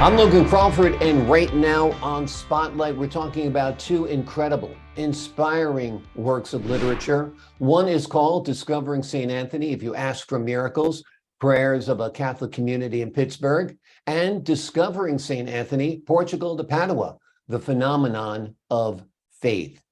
I'm Logan Crawford, and right now on Spotlight, we're talking about two incredible, inspiring works of literature. One is called Discovering St. Anthony, If You Ask for Miracles, Prayers of a Catholic Community in Pittsburgh, and Discovering St. Anthony, Portugal to Padua, The Phenomenon of Faith.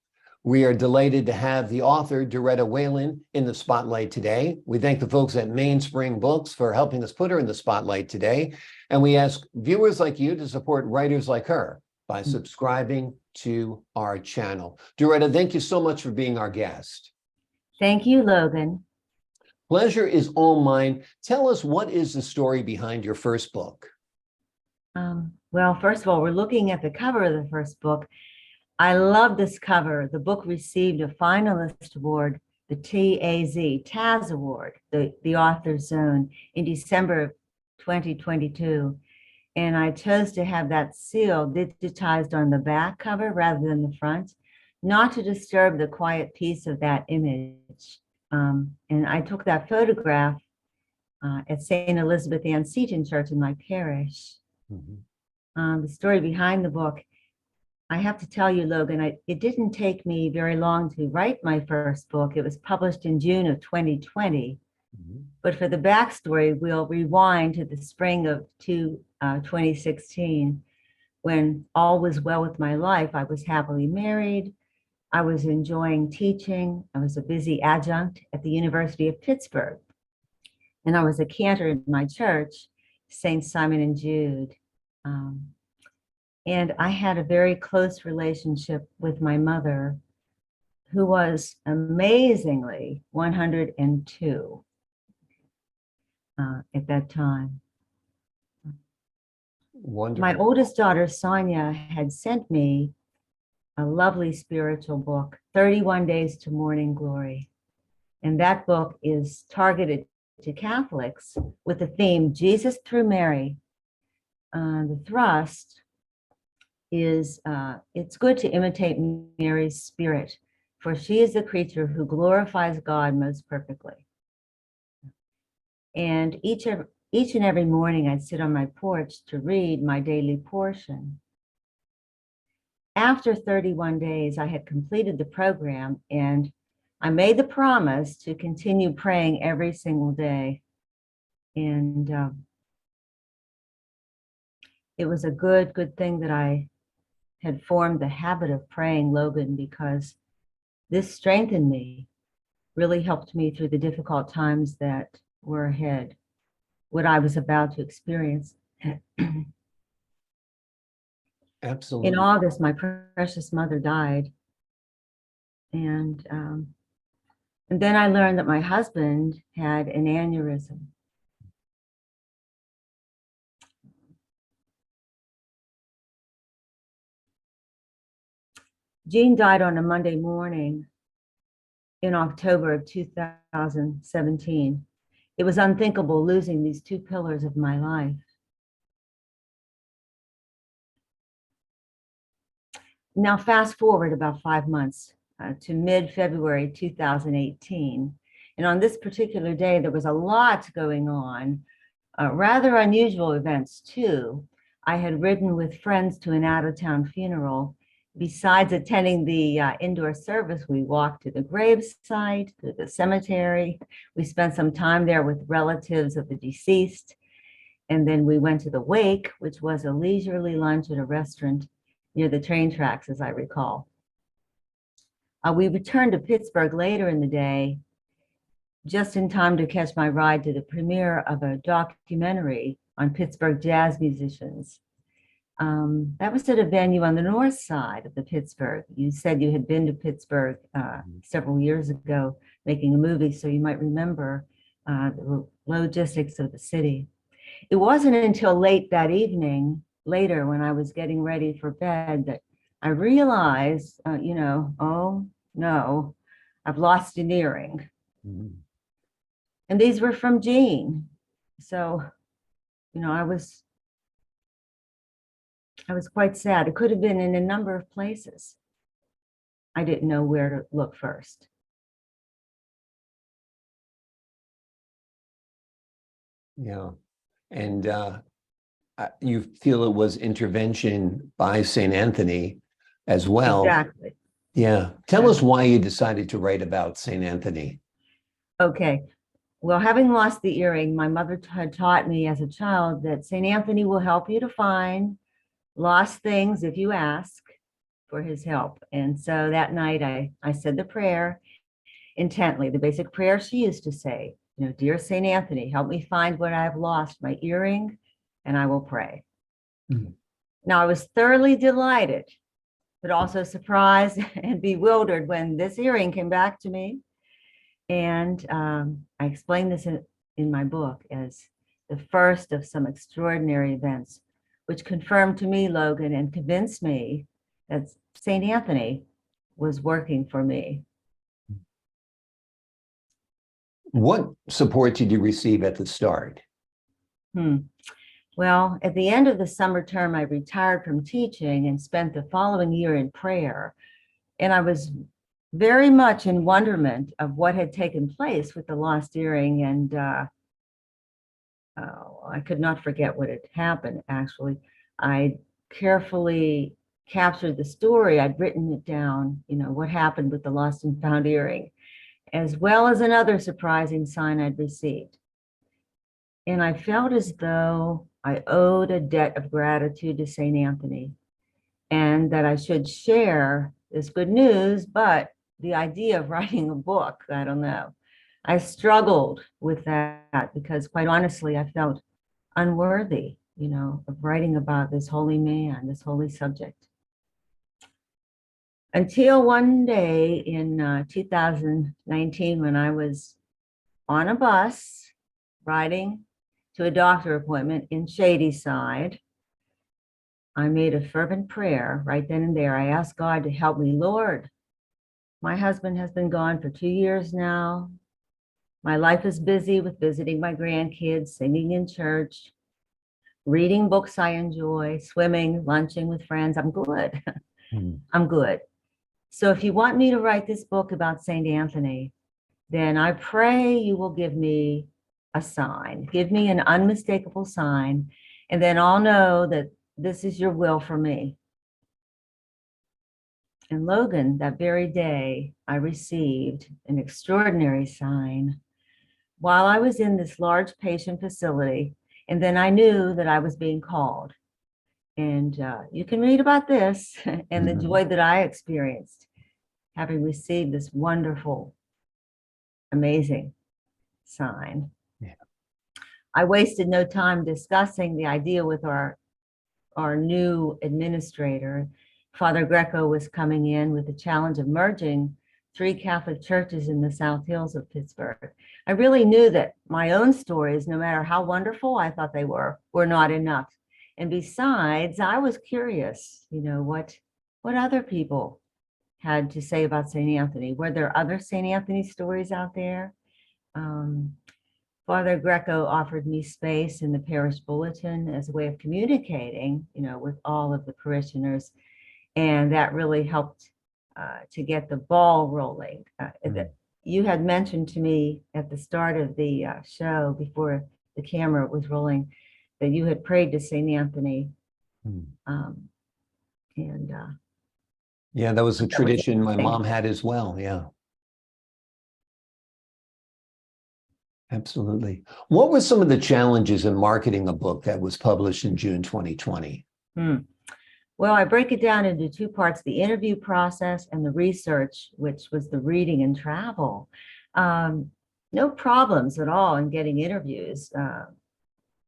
We are delighted to have the author, Doretta Whalen, in the spotlight today. We thank the folks at Mainspring Books for helping us put her in the spotlight today. And we ask viewers like you to support writers like her by subscribing to our channel. Doretta, thank you so much for being our guest. Thank you, Logan. Pleasure is all mine. Tell us, what is the story behind your first book? Well, first of all, we're looking at the cover of the first book. I love this cover. The book received a finalist award, the Taz Award, the Author's Zone, in December of 2022. And I chose to have that seal digitized on the back cover rather than the front, not to disturb the quiet peace of that image. And I took that photograph at St. Elizabeth Ann Seton Church in my parish. Mm-hmm. The story behind the book, I have to tell you, Logan, it didn't take me very long to write my first book. It was published in June of 2020. Mm-hmm. But for the backstory, we'll rewind to the spring of 2016, when all was well with my life. I was happily married. I was enjoying teaching. I was a busy adjunct at the University of Pittsburgh. And I was a cantor in my church, St. Simon and Jude. And I had a very close relationship with my mother, who was amazingly 102 at that time. Wonderful. My oldest daughter, Sonia, had sent me a lovely spiritual book, 31 Days to Morning Glory. And that book is targeted to Catholics with the theme, Jesus Through Mary. The thrust is, it's good to imitate Mary's spirit, for she is the creature who glorifies God most perfectly. And each and every morning I'd sit on my porch to read my daily portion. After 31 days, I had completed the program, and I made the promise to continue praying every single day. And it was a good thing that I had formed the habit of praying, Logan, because this strengthened me, really helped me through the difficult times that were ahead, what I was about to experience. Absolutely. In August, my precious mother died. And then I learned that my husband had an aneurysm. Jean died on a Monday morning in October of 2017. It was unthinkable losing these two pillars of my life. Now, fast forward about 5 months to mid-February 2018. And on this particular day, there was a lot going on, rather unusual events too. I had ridden with friends to an out-of-town funeral. Besides attending the indoor service, we walked to the gravesite, to the cemetery. We spent some time there with relatives of the deceased. And then we went to the wake, which was a leisurely lunch at a restaurant near the train tracks, as I recall. We returned to Pittsburgh later in the day, just in time to catch my ride to the premiere of a documentary on Pittsburgh jazz musicians. That was at a venue on the north side of the Pittsburgh. You said you had been to Pittsburgh several years ago making a movie, so you might remember the logistics of the city. It wasn't until late that evening, later when I was getting ready for bed, that I realized, oh no, I've lost an earring. Mm-hmm. And these were from Jean. So, I was quite sad. It could have been in a number of places. I didn't know where to look first. Yeah. And you feel it was intervention by St. Anthony as well. Exactly. Yeah. Tell us why you decided to write about St. Anthony. Okay. Well, having lost the earring, my mother had taught me as a child that St. Anthony will help you to find lost things if you ask for his help. And so that night I said the prayer intently, the basic prayer she used to say, dear St. Anthony, help me find what I've lost, my earring, and I will pray. Mm-hmm. Now, I was thoroughly delighted, but also surprised and bewildered when this earring came back to me. And I explained this in my book as the first of some extraordinary events, which confirmed to me, Logan, and convinced me that St. Anthony was working for me. What support did you receive at the start? Well, at the end of the summer term, I retired from teaching and spent the following year in prayer. And I was very much in wonderment of what had taken place with the lost earring. And I could not forget what had happened, actually. I carefully captured the story. I'd written it down, what happened with the lost and found earring, as well as another surprising sign I'd received. And I felt as though I owed a debt of gratitude to St. Anthony and that I should share this good news, but the idea of writing a book, I don't know. I struggled with that because quite honestly, I felt unworthy, of writing about this holy man, this holy subject. Until one day in 2019, when I was on a bus riding to a doctor appointment in Shadyside, I made a fervent prayer right then and there. I asked God to help me. Lord, my husband has been gone for 2 years now. My life is busy with visiting my grandkids, singing in church, reading books I enjoy, swimming, lunching with friends. I'm good. I'm good. So if you want me to write this book about St. Anthony, then I pray you will give me a sign. Give me an unmistakable sign, and then I'll know that this is your will for me. And Logan, that very day, I received an extraordinary sign while I was in this large patient facility, and then I knew that I was being called. And you can read about this and the joy that I experienced having received this wonderful, amazing sign. Yeah. I wasted no time discussing the idea with our new administrator. Father Greco was coming in with the challenge of merging 3 Catholic churches in the South Hills of Pittsburgh. I really knew that my own stories, no matter how wonderful I thought they were not enough. And besides, I was curious, what other people had to say about St. Anthony. Were there other St. Anthony stories out there? Father Greco offered me space in the parish bulletin as a way of communicating, with all of the parishioners. And that really helped to get the ball rolling. You had mentioned to me at the start of the show, before the camera was rolling, that you had prayed to St. Anthony. Yeah, that was a tradition my mom had as well. Yeah. Absolutely. What were some of the challenges in marketing a book that was published in June 2020? Well, I break it down into 2 parts, the interview process and the research, which was the reading and travel. No problems at all in getting interviews.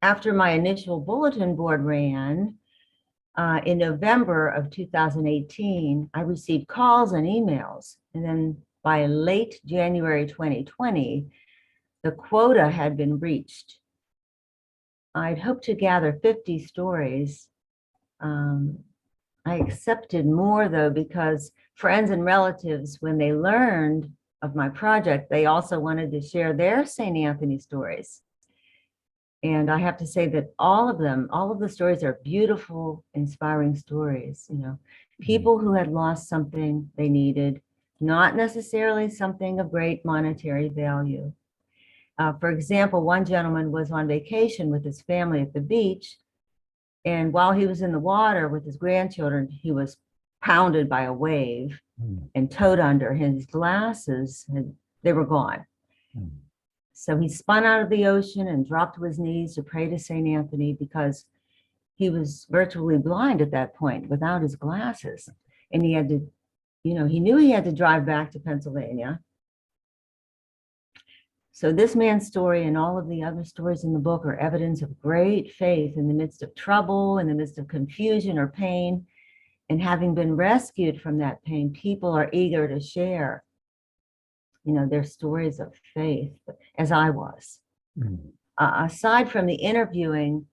After my initial bulletin board ran, in November of 2018, I received calls and emails. And then by late January 2020, the quota had been reached. I'd hoped to gather 50 stories. I accepted more, though, because friends and relatives, when they learned of my project, they also wanted to share their St. Anthony stories. And I have to say that all of the stories are beautiful, inspiring stories, people who had lost something they needed, not necessarily something of great monetary value. For example, one gentleman was on vacation with his family at the beach And while he was in the water with his grandchildren, he was pounded by a wave and towed under. His glasses, they were gone. So he spun out of the ocean and dropped to his knees to pray to St. Anthony, because he was virtually blind at that point without his glasses. And he had to, he knew he had to drive back to Pennsylvania. So this man's story and all of the other stories in the book are evidence of great faith in the midst of trouble, in the midst of confusion or pain. And having been rescued from that pain, people are eager to share, their stories of faith, as I was. Aside from the interviewing,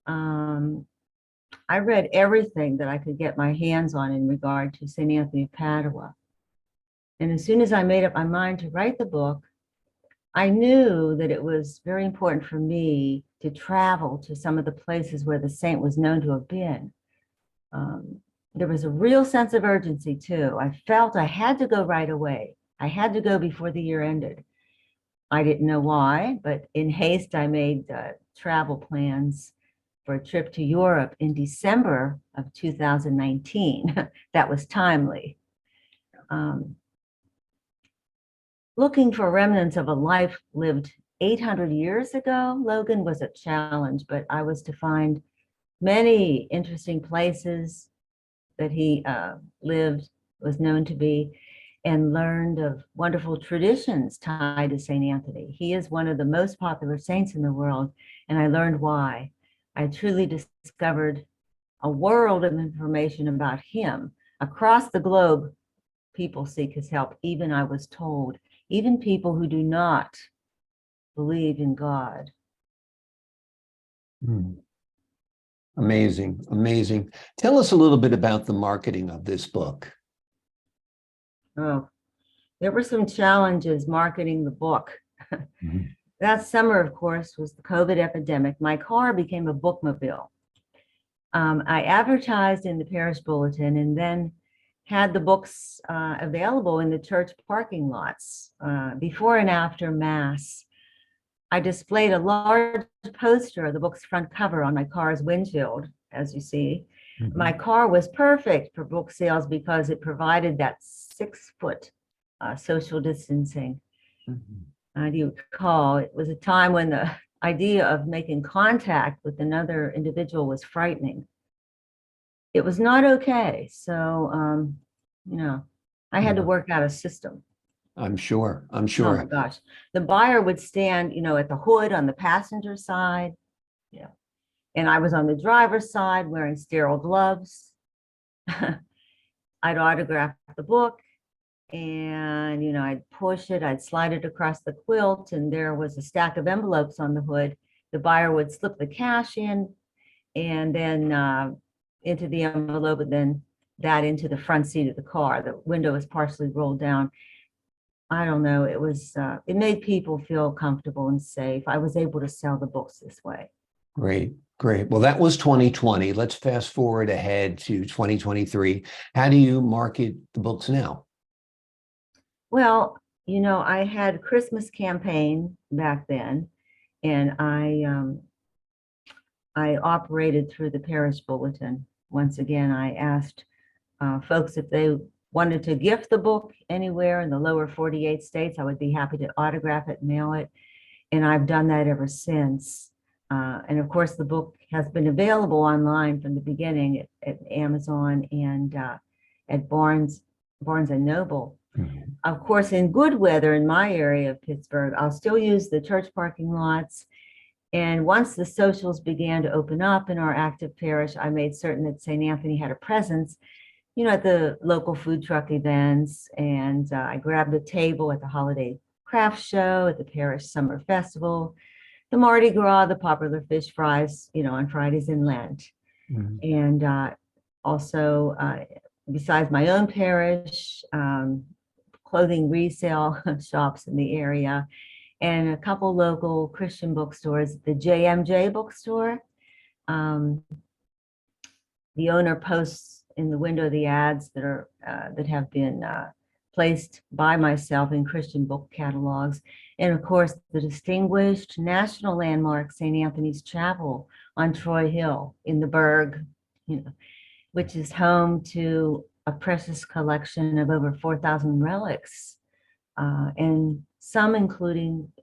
I read everything that I could get my hands on in regard to St. Anthony of Padua. And as soon as I made up my mind to write the book, I knew that it was very important for me to travel to some of the places where the saint was known to have been. There was a real sense of urgency too. I felt I had to go right away. I had to go before the year ended. I didn't know why, but in haste, I made travel plans for a trip to Europe in December of 2019. That was timely. Looking for remnants of a life lived 800 years ago, Logan, was a challenge, but I was to find many interesting places that he lived, was known to be, and learned of wonderful traditions tied to St. Anthony. He is one of the most popular saints in the world, and I learned why. I truly discovered a world of information about him. Across the globe, people seek his help, even, I was told, even people who do not believe in God. Amazing, amazing. Tell us a little bit about the marketing of this book. Oh, there were some challenges marketing the book. That summer, of course, was the COVID epidemic. My car became a bookmobile. I advertised in the parish bulletin and then had the books available in the church parking lots before and after Mass. I displayed a large poster of the book's front cover on my car's windshield, as you see. My car was perfect for book sales because it provided that 6-foot social distancing. Do you recall, it was a time when the idea of making contact with another individual was frightening. It was not okay. So, I had to work out a system. I'm sure. Oh my gosh. The buyer would stand, at the hood on the passenger side. Yeah. And I was on the driver's side wearing sterile gloves. I'd autograph the book and, I'd push it, I'd slide it across the quilt, and there was a stack of envelopes on the hood. The buyer would slip the cash in and then into the envelope, and then that into the front seat of the car. The window was partially rolled down. I don't know, it made people feel comfortable and safe. I was able to sell the books this way. Great, great. Well, that was 2020. Let's fast forward ahead to 2023. How do you market the books now? Well, I had a Christmas campaign back then, and I operated through the parish bulletin. Once again, I asked folks if they wanted to gift the book anywhere in the lower 48 states. I would be happy to autograph it, mail it, and I've done that ever since. And of course, the book has been available online from the beginning at Amazon and at Barnes and Noble. Of course, in good weather in my area of Pittsburgh, I'll still use the church parking lots. And once the socials began to open up in our active parish, I made certain that St. Anthony had a presence, at the local food truck events. And I grabbed a table at the holiday craft show, at the parish summer festival, the Mardi Gras, the popular fish fries, on Fridays in Lent. And also, besides my own parish, clothing resale shops in the area, and a couple local Christian bookstores, the JMJ bookstore. The owner posts in the window the ads that have been placed by myself in Christian book catalogs. And of course, the distinguished national landmark, St. Anthony's Chapel on Troy Hill in the Burg, which is home to a precious collection of over 4,000 relics, and some including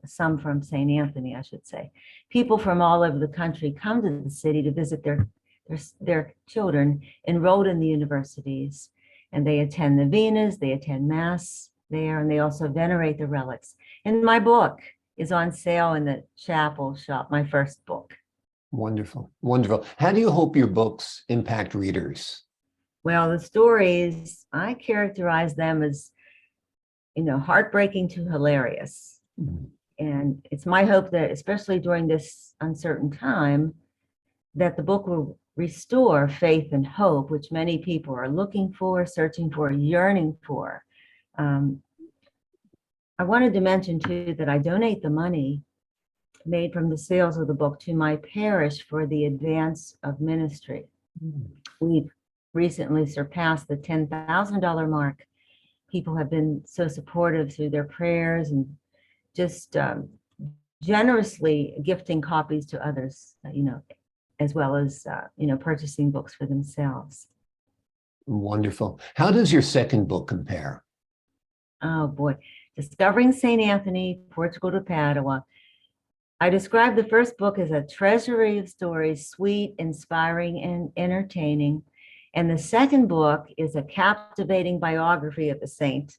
some from St. Anthony, I should say. People from all over the country come to the city to visit their children enrolled in the universities, and they attend the Venas, they attend Mass there, and they also venerate the relics. And my book is on sale in the chapel shop, my first book. Wonderful, wonderful. How do you hope your books impact readers? Well, the stories, I characterize them as, heartbreaking to hilarious. Mm-hmm. And it's my hope that, especially during this uncertain time, that the book will restore faith and hope, which many people are looking for, searching for, yearning for. I wanted to mention too that I donate the money made from the sales of the book to my parish for the advance of ministry. Mm-hmm. We've recently surpassed the $10,000 mark. People have been so supportive through their prayers and just generously gifting copies to others, as well as, purchasing books for themselves. Wonderful. How does your second book compare? Oh boy, Discovering St. Anthony, Portugal to Padua. I describe the first book as a treasury of stories, sweet, inspiring, and entertaining. And the second book is a captivating biography of the saint,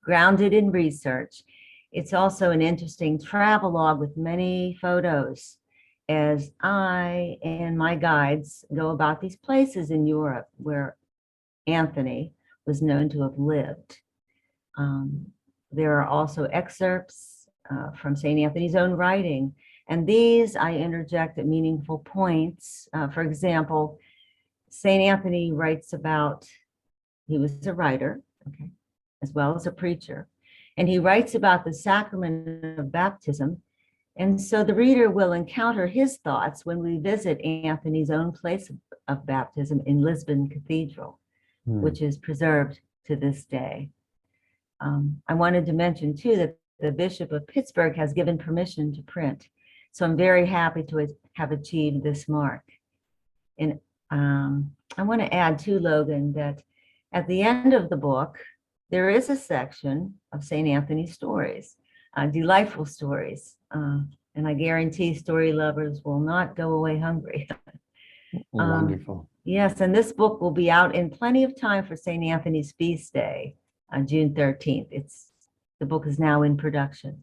grounded in research. It's also an interesting travelogue with many photos as I and my guides go about these places in Europe where Anthony was known to have lived. There are also excerpts from St. Anthony's own writing, and these I interject at meaningful points. For example, St. Anthony writes about, he was a writer, okay, as well as a preacher, and he writes about the sacrament of baptism. And so the reader will encounter his thoughts when we visit Anthony's own place of baptism in Lisbon Cathedral, which is preserved to this day. I wanted to mention too that the Bishop of Pittsburgh has given permission to print. So I'm very happy to have achieved this mark. And I want to add too, Logan, that at the end of the book, there is a section of St. Anthony's stories, delightful stories. And I guarantee story lovers will not go away hungry. Wonderful. Yes, and this book will be out in plenty of time for St. Anthony's feast day on June 13th. The book is now in production.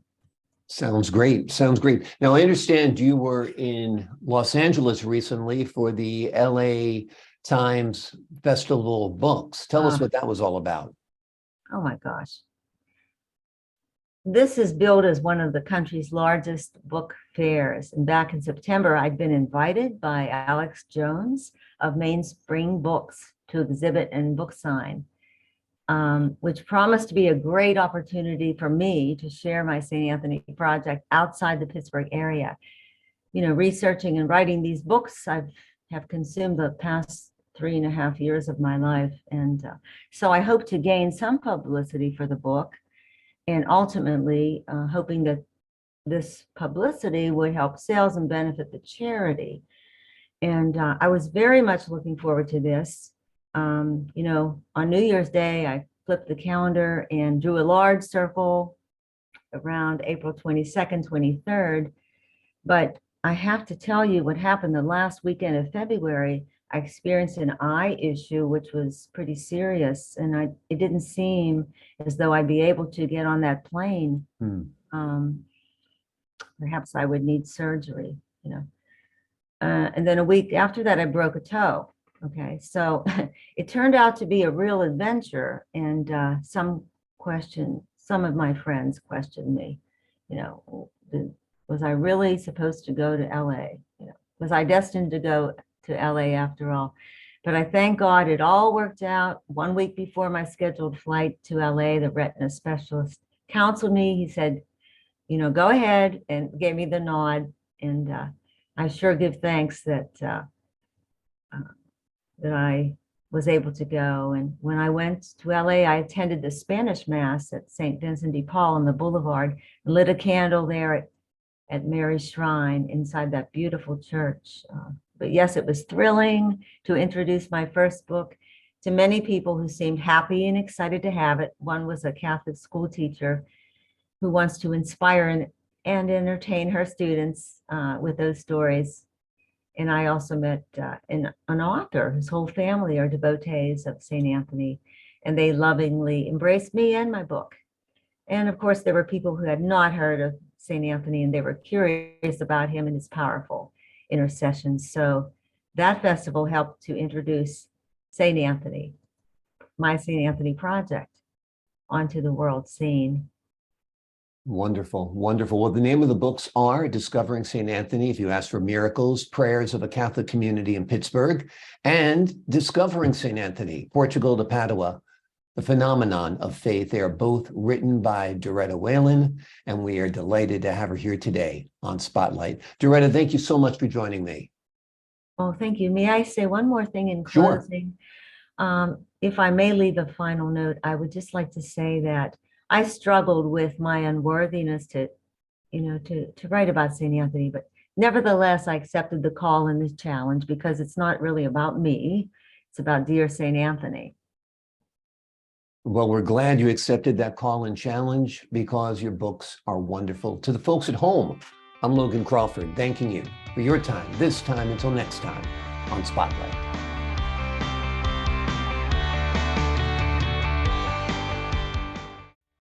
Sounds great. Sounds great. Now, I understand you were in Los Angeles recently for the LA Times Festival of Books. Tell us what that was all about. Oh my gosh. This is billed as one of the country's largest book fairs. And back in September, I'd been invited by Alex Jones of Mainspring Books to exhibit and book sign, which promised to be a great opportunity for me to share my St. Anthony project outside the Pittsburgh area. Researching and writing these books, I have consumed the past 3.5 years of my life. And so I hope to gain some publicity for the book, and ultimately hoping that this publicity would help sales and benefit the charity. And I was very much looking forward to this. On New Year's Day, I flipped the calendar and drew a large circle around April 22nd, 23rd. But I have to tell you what happened the last weekend of February. I experienced an eye issue, which was pretty serious, and it didn't seem as though I'd be able to get on that plane. Perhaps I would need surgery, and then a week after that, I broke a toe. Okay, so it turned out to be a real adventure, and some of my friends questioned me, was I really supposed to go to LA? Was I destined to go to LA after all? But I thank God it all worked out. 1 week before my scheduled flight to LA, the retina specialist counseled me. He said, go ahead, and gave me the nod. And I sure give thanks that I was able to go. And when I went to LA, I attended the Spanish Mass at St. Vincent de Paul on the Boulevard, and lit a candle there at Mary's Shrine inside that beautiful church. But yes, it was thrilling to introduce my first book to many people who seemed happy and excited to have it. One was a Catholic school teacher who wants to inspire and entertain her students with those stories. And I also met an author whose whole family are devotees of St. Anthony, and they lovingly embraced me and my book. And of course, there were people who had not heard of St. Anthony, and they were curious about him and his powerful intercessions. So that festival helped to introduce St. Anthony, my St. Anthony project, onto the world scene. Wonderful, wonderful. Well, the name of the books are Discovering St. Anthony, If You Ask for Miracles, Prayers of a Catholic Community in Pittsburgh, and Discovering St. Anthony, Portugal to Padua, The Phenomenon of Faith. They are both written by Doretta Whalen, and we are delighted to have her here today on Spotlight. Doretta, thank you so much for joining me. Oh, thank you. May I say one more thing in Sure. closing? If I may leave a final note, I would just like to say that I struggled with my unworthiness to write about St. Anthony, but nevertheless, I accepted the call and the challenge because it's not really about me. It's about dear St. Anthony. Well, we're glad you accepted that call and challenge because your books are wonderful. To the folks at home, I'm Logan Crawford, thanking you for your time, this time until next time on Spotlight.